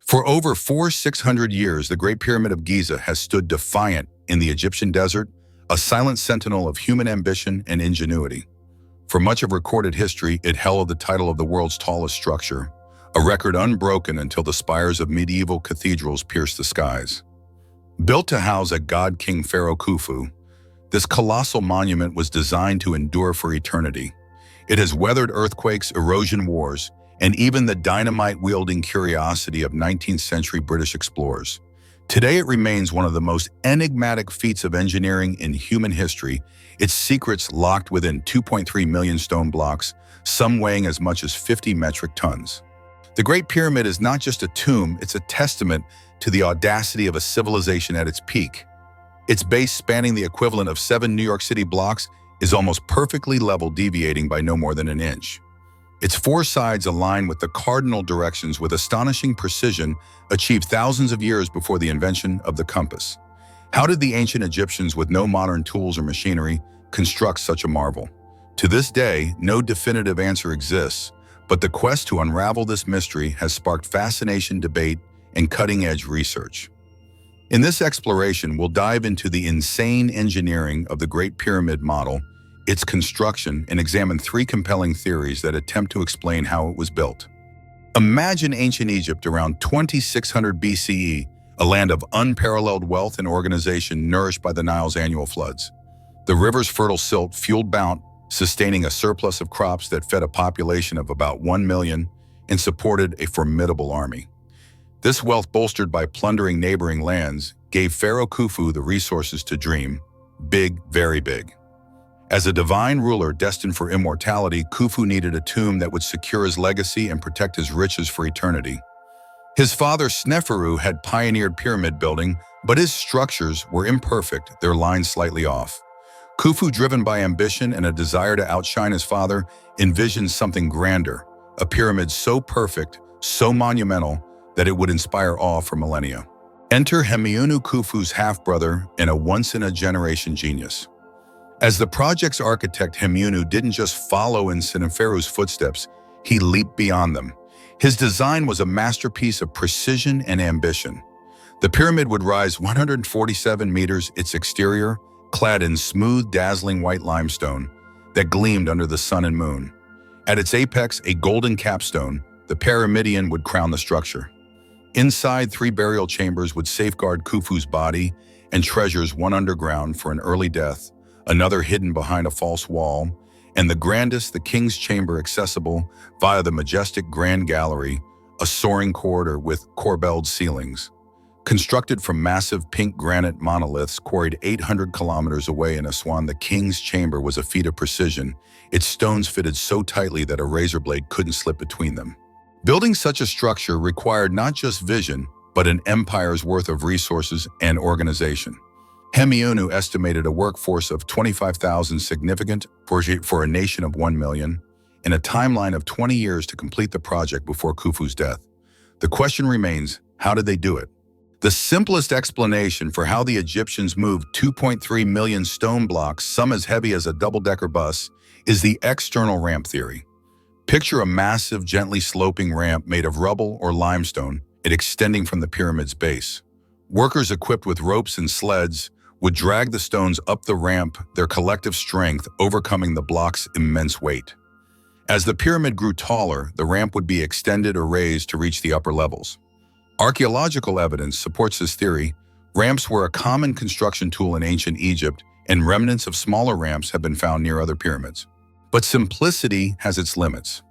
For over 600 years, the Great Pyramid of Giza has stood defiant in the Egyptian desert, a silent sentinel of human ambition and ingenuity. For much of recorded history, it held the title of the world's tallest structure, a record unbroken until the spires of medieval cathedrals pierced the skies. Built to house a god king pharaoh Khufu, this colossal monument was designed to endure for eternity. It has weathered earthquakes, erosion wars, and even the dynamite-wielding curiosity of 19th century British explorers. Today it remains one of the most enigmatic feats of engineering in human history, its secrets locked within 2.3 million stone blocks, some weighing as much as 50 metric tons. The Great Pyramid is not just a tomb, it's a testament to the audacity of a civilization at its peak. Its base, spanning the equivalent of 7 New York City blocks, is almost perfectly level, deviating by no more than an inch. Its 4 sides align with the cardinal directions with astonishing precision, achieved thousands of years before the invention of the compass. How did the ancient Egyptians, with no modern tools or machinery, construct such a marvel? To this day, no definitive answer exists, but the quest to unravel this mystery has sparked fascination, debate, and cutting-edge research. In this exploration, we'll dive into the insane engineering of the Great Pyramid model, its construction, and examine 3 compelling theories that attempt to explain how it was built. Imagine ancient Egypt around 2600 BCE, a land of unparalleled wealth and organization nourished by the Nile's annual floods. The river's fertile silt fueled bounty, sustaining a surplus of crops that fed a population of about 1 million and supported a formidable army. This wealth, bolstered by plundering neighboring lands, gave Pharaoh Khufu the resources to dream big, very big. As a divine ruler destined for immortality, Khufu needed a tomb that would secure his legacy and protect his riches for eternity. His father Sneferu had pioneered pyramid building, but his structures were imperfect, their lines slightly off. Khufu, driven by ambition and a desire to outshine his father, envisioned something grander, a pyramid so perfect, so monumental, that it would inspire awe for millennia. Enter Hemiunu, Khufu's half-brother and a once-in-a-generation genius. As the project's architect, Hemiunu didn't just follow in Sneferu's footsteps, he leaped beyond them. His design was a masterpiece of precision and ambition. The pyramid would rise 147 meters, its exterior clad in smooth, dazzling white limestone that gleamed under the sun and moon. At its apex, a golden capstone, the pyramidion, would crown the structure. Inside, 3 burial chambers would safeguard Khufu's body and treasures, one underground for an early death, another hidden behind a false wall, and the grandest, the king's chamber, accessible via the majestic Grand Gallery, a soaring corridor with corbelled ceilings. Constructed from massive pink granite monoliths quarried 800 kilometers away in Aswan, the king's chamber was a feat of precision, its stones fitted so tightly that a razor blade couldn't slip between them. Building such a structure required not just vision, but an empire's worth of resources and organization. Hemiunu estimated a workforce of 25,000, significant for a nation of 1 million, and a timeline of 20 years to complete the project before Khufu's death. The question remains, how did they do it? The simplest explanation for how the Egyptians moved 2.3 million stone blocks, some as heavy as a double-decker bus, is the external ramp theory. Picture a massive, gently sloping ramp made of rubble or limestone, it extending from the pyramid's base. Workers equipped with ropes and sleds would drag the stones up the ramp, their collective strength overcoming the block's immense weight. As the pyramid grew taller, the ramp would be extended or raised to reach the upper levels. Archaeological evidence supports this theory. Ramps were a common construction tool in ancient Egypt, and remnants of smaller ramps have been found near other pyramids. But simplicity has its limits.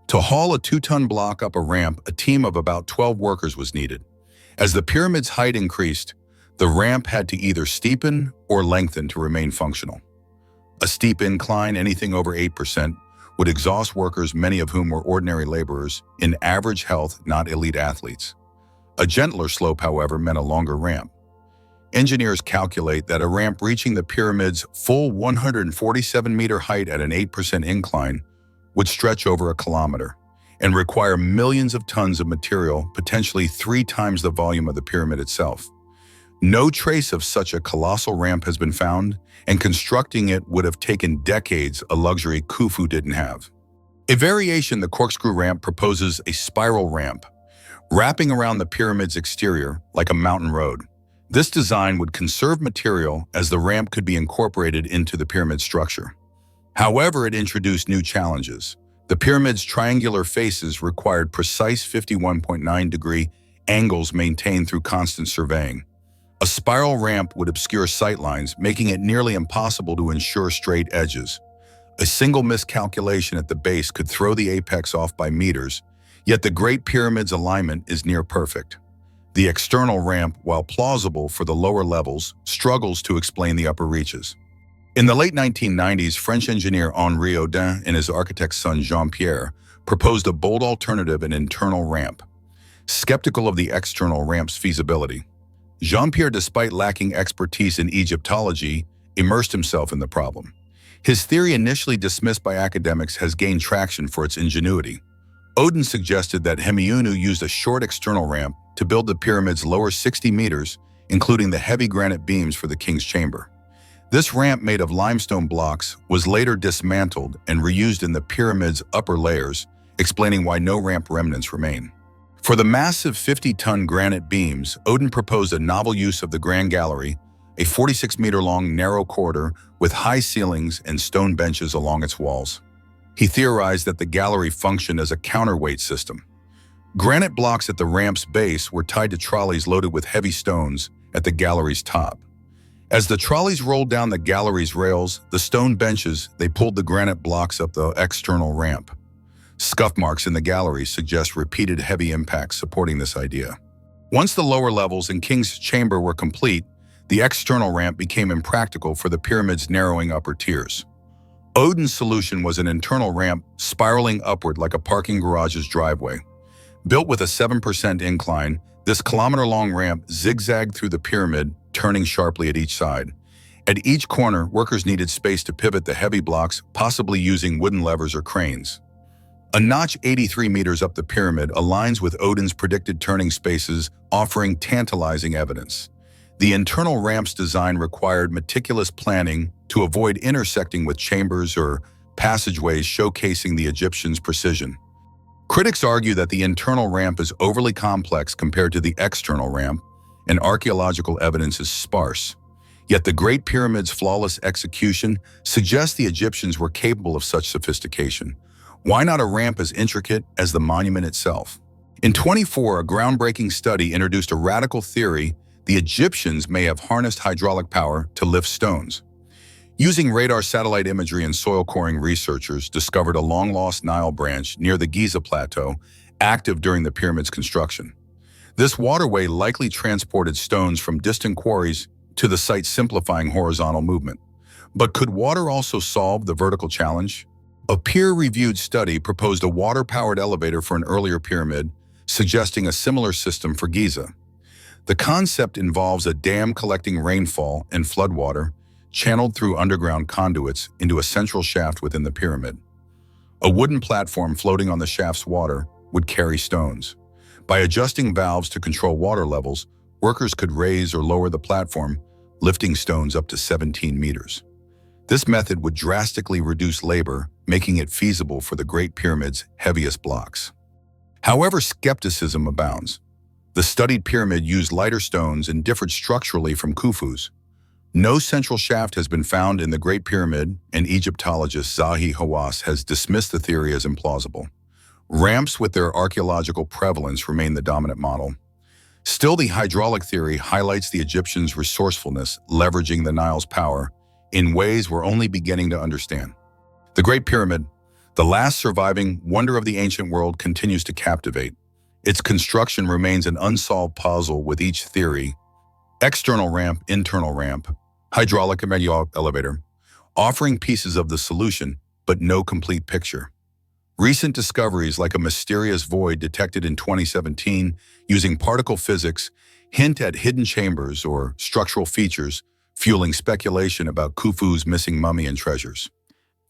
To haul a 2-ton block up a ramp, a team of about 12 workers was needed. As the pyramid's height increased, the ramp had to either steepen or lengthen to remain functional. A steep incline, anything over 8%, would exhaust workers, many of whom were ordinary laborers, in average health, not elite athletes. A gentler slope, however, meant a longer ramp. Engineers calculate that a ramp reaching the pyramid's full 147-meter height at an 8% incline would stretch over a kilometer and require millions of tons of material, potentially 3 times the volume of the pyramid itself. No trace of such a colossal ramp has been found, and constructing it would have taken decades, a luxury Khufu didn't have. A variation, the corkscrew ramp, proposes a spiral ramp, wrapping around the pyramid's exterior like a mountain road. This design would conserve material as the ramp could be incorporated into the pyramid structure. However, it introduced new challenges. The pyramid's triangular faces required precise 51.9-degree angles maintained through constant surveying. A spiral ramp would obscure sightlines, making it nearly impossible to ensure straight edges. A single miscalculation at the base could throw the apex off by meters, yet the Great Pyramid's alignment is near perfect. The external ramp, while plausible for the lower levels, struggles to explain the upper reaches. In the late 1990s, French engineer Henri Audin and his architect's son Jean-Pierre proposed a bold alternative, an internal ramp. Skeptical of the external ramp's feasibility, Jean-Pierre, despite lacking expertise in Egyptology, immersed himself in the problem. His theory, initially dismissed by academics, has gained traction for its ingenuity. Audin suggested that Hemiunu used a short external ramp to build the pyramid's lower 60 meters, including the heavy granite beams for the king's chamber. This ramp, made of limestone blocks, was later dismantled and reused in the pyramid's upper layers, explaining why no ramp remnants remain. For the massive 50-ton granite beams, Audin proposed a novel use of the Grand Gallery, a 46-meter-long narrow corridor with high ceilings and stone benches along its walls. He theorized that the gallery functioned as a counterweight system. Granite blocks at the ramp's base were tied to trolleys loaded with heavy stones at the gallery's top. As the trolleys rolled down the gallery's rails, the stone benches, they pulled the granite blocks up the external ramp. Scuff marks in the gallery suggest repeated heavy impacts supporting this idea. Once the lower levels and King's Chamber were complete, the external ramp became impractical for the pyramid's narrowing upper tiers. Audin's solution was an internal ramp spiraling upward like a parking garage's driveway. Built with a 7% incline, this kilometer-long ramp zigzagged through the pyramid, turning sharply at each side. At each corner, workers needed space to pivot the heavy blocks, possibly using wooden levers or cranes. A notch 83 meters up the pyramid aligns with Audin's predicted turning spaces, offering tantalizing evidence. The internal ramp's design required meticulous planning to avoid intersecting with chambers or passageways, showcasing the Egyptians' precision. Critics argue that the internal ramp is overly complex compared to the external ramp, and archaeological evidence is sparse. Yet the Great Pyramid's flawless execution suggests the Egyptians were capable of such sophistication. Why not a ramp as intricate as the monument itself? In 2024, a groundbreaking study introduced a radical theory: the Egyptians may have harnessed hydraulic power to lift stones. Using radar satellite imagery and soil coring, researchers discovered a long-lost Nile branch near the Giza Plateau, active during the pyramid's construction. This waterway likely transported stones from distant quarries to the site, simplifying horizontal movement. But could water also solve the vertical challenge? A peer-reviewed study proposed a water-powered elevator for an earlier pyramid, suggesting a similar system for Giza. The concept involves a dam collecting rainfall and floodwater, channeled through underground conduits into a central shaft within the pyramid. A wooden platform floating on the shaft's water would carry stones. By adjusting valves to control water levels, workers could raise or lower the platform, lifting stones up to 17 meters. This method would drastically reduce labor, making it feasible for the Great Pyramid's heaviest blocks. However, skepticism abounds. The studied pyramid used lighter stones and differed structurally from Khufu's. No central shaft has been found in the Great Pyramid, and Egyptologist Zahi Hawass has dismissed the theory as implausible. Ramps with their archaeological prevalence remain the dominant model. Still, the hydraulic theory highlights the Egyptians' resourcefulness, leveraging the Nile's power in ways we're only beginning to understand. The Great Pyramid, the last surviving wonder of the ancient world, continues to captivate. Its construction remains an unsolved puzzle, with each theory, external ramp, internal ramp, hydraulic elevator, offering pieces of the solution, but no complete picture. Recent discoveries, like a mysterious void detected in 2017 using particle physics, hint at hidden chambers or structural features, fueling speculation about Khufu's missing mummy and treasures.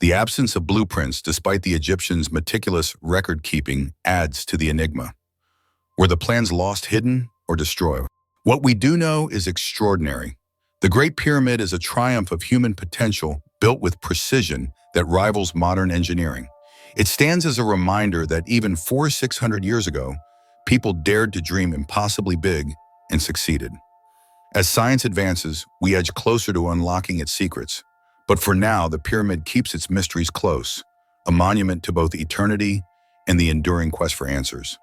The absence of blueprints, despite the Egyptians' meticulous record-keeping, adds to the enigma. Were the plans lost, hidden, or destroyed? What we do know is extraordinary. The Great Pyramid is a triumph of human potential, built with precision that rivals modern engineering. It stands as a reminder that even 400–600 years ago, People dared to dream impossibly big and succeeded. As science advances, we edge closer to unlocking its secrets. But for now, the pyramid keeps its mysteries close, a monument to both eternity and the enduring quest for answers.